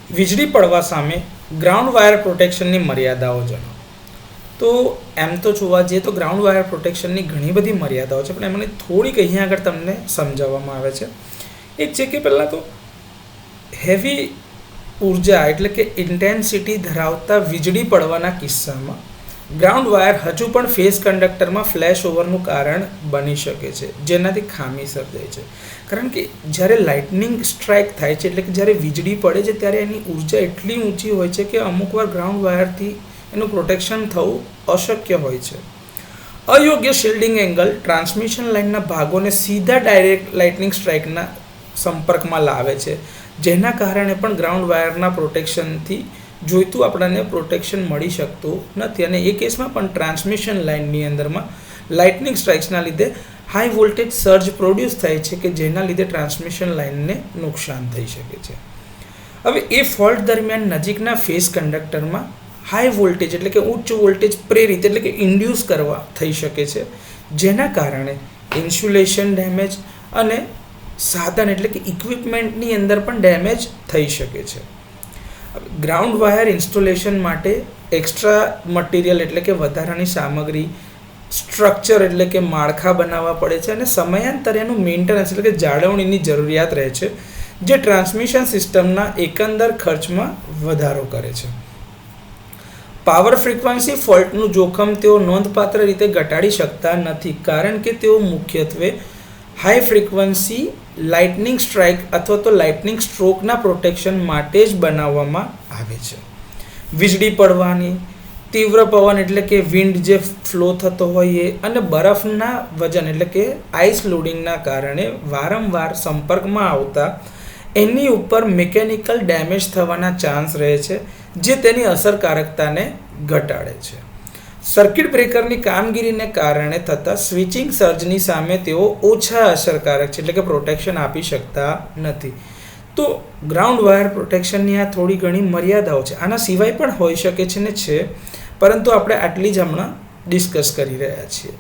વીજળી પડવા સામે ગ્રાઉન્ડ વાયર પ્રોટેક્શનની મર્યાદાઓ જણાવો. તો એમ તો જોવા જઈએ તો ગ્રાઉન્ડ વાયર પ્રોટેક્શનની ઘણી બધી મર્યાદાઓ છે, પણ એમને થોડીક અહીંયા આગળ તમને સમજાવવામાં આવે છે. એક છે કે પહેલાં તો હેવી ઉર્જા એટલે કે ઇન્ટેન્સિટી ધરાવતા વીજળી પડવાના કિસ્સામાં ગ્રાઉન્ડ વાયર હજુ પણ ફેઝ કંડક્ટરમાં ફ્લેશ ઓવરનું કારણ બની શકે છે, જેનાથી ખામી સર્જાય છે. કારણ કે જ્યારે લાઇટનિંગ સ્ટ્રાઇક થાય છે, એટલે કે જ્યારે વીજળી પડે છે ત્યારે એની ઉર્જા એટલી ઊંચી હોય છે કે અમુકવાર ગ્રાઉન્ડ વાયરથી એનું પ્રોટેક્શન થવું અશક્ય હોય છે. અયોગ્ય શિલ્ડિંગ એંગલ ટ્રાન્સમિશન લાઇનના ભાગોને સીધા ડાયરેક્ટ લાઇટનિંગ સ્ટ્રાઇકના સંપર્કમાં લાવે છે, જેના કારણે પણ ગ્રાઉન્ડ વાયરના પ્રોટેક્શનથી જોઈતું આપણને પ્રોટેક્શન મળી શકતું નથી. અને એ કેસમાં પણ ટ્રાન્સમિશન લાઇનની અંદરમાં લાઇટનિંગ સ્ટ્રાઇક્સના લીધે હાઈ વોલ્ટેજ સર્જ પ્રોડ્યુસ થાય છે કે જેના લીધે ટ્રાન્સમિશન લાઇનને નુકસાન થઈ શકે છે. હવે એ ફોલ્ટ દરમિયાન નજીકના ફેઝ કંડક્ટરમાં હાઈ વોલ્ટેજ એટલે કે ઉચ્ચ વોલ્ટેજ પ્રેરિત એટલે કે ઇન્ડ્યુસ કરવા થઈ શકે છે, જેના કારણે ઇન્સ્યુલેશન ડેમેજ અને સાધન એટલે કે ઇક્વિપમેન્ટની અંદર પણ ડેમેજ થઈ શકે છે. ગ્રાઉન્ડ વાયર ઇન્સ્ટોલેશન માટે એક્સ્ટ્રા મટીરિયલ એટલે કે વધારાની સામગ્રી, સ્ટ્રક્ચર એટલે કે માળખા બનાવવા પડે છે અને સમયાંતરે એનું મેન્ટેનન્સ એટલે કે જાળવણીની જરૂરિયાત રહે છે, જે ટ્રાન્સમિશન સિસ્ટમના એકંદર ખર્ચમાં વધારો કરે છે. પાવર ફ્રીક્વન્સી ફોલ્ટનું જોખમ તેઓ નોંધપાત્ર રીતે ઘટાડી શકતા નથી, કારણ કે તેઓ મુખ્યત્વે હાઈ ફ્રીક્વન્સી લાઇટનિંગ સ્ટ્રાઇક અથવા તો લાઇટનિંગ સ્ટ્રોકના પ્રોટેક્શન માટે જ બનાવવામાં આવે છે. વીજળી પડવાની, તીવ્ર પવન એટલે કે વિન્ડ જે ફ્લો થતો હોય એ અને બરફના વજન એટલે કે આઈસ લોડિંગના કારણે વારંવાર સંપર્કમાં આવતા એની ઉપર મિકેનિકલ ડેમેજ થવાના ચાન્સ રહે છે, જે તેની અસરકારકતાને ઘટાડે છે. સર્કિટ બ્રેકરની કામગીરીને કારણે થતા સ્વિચિંગ સર્જની સામે તેઓ ઓછા અસરકારક છે, એટલે કે પ્રોટેક્શન આપી શકતા નથી. તો ગ્રાઉન્ડ વાયર પ્રોટેક્શનની આ થોડી ઘણી મર્યાદાઓ છે. આના સિવાય પણ હોઈ શકે છે ને છે, પરંતુ આપણે આટલી જ હમણાં ડિસ્કસ કરી રહ્યા છીએ.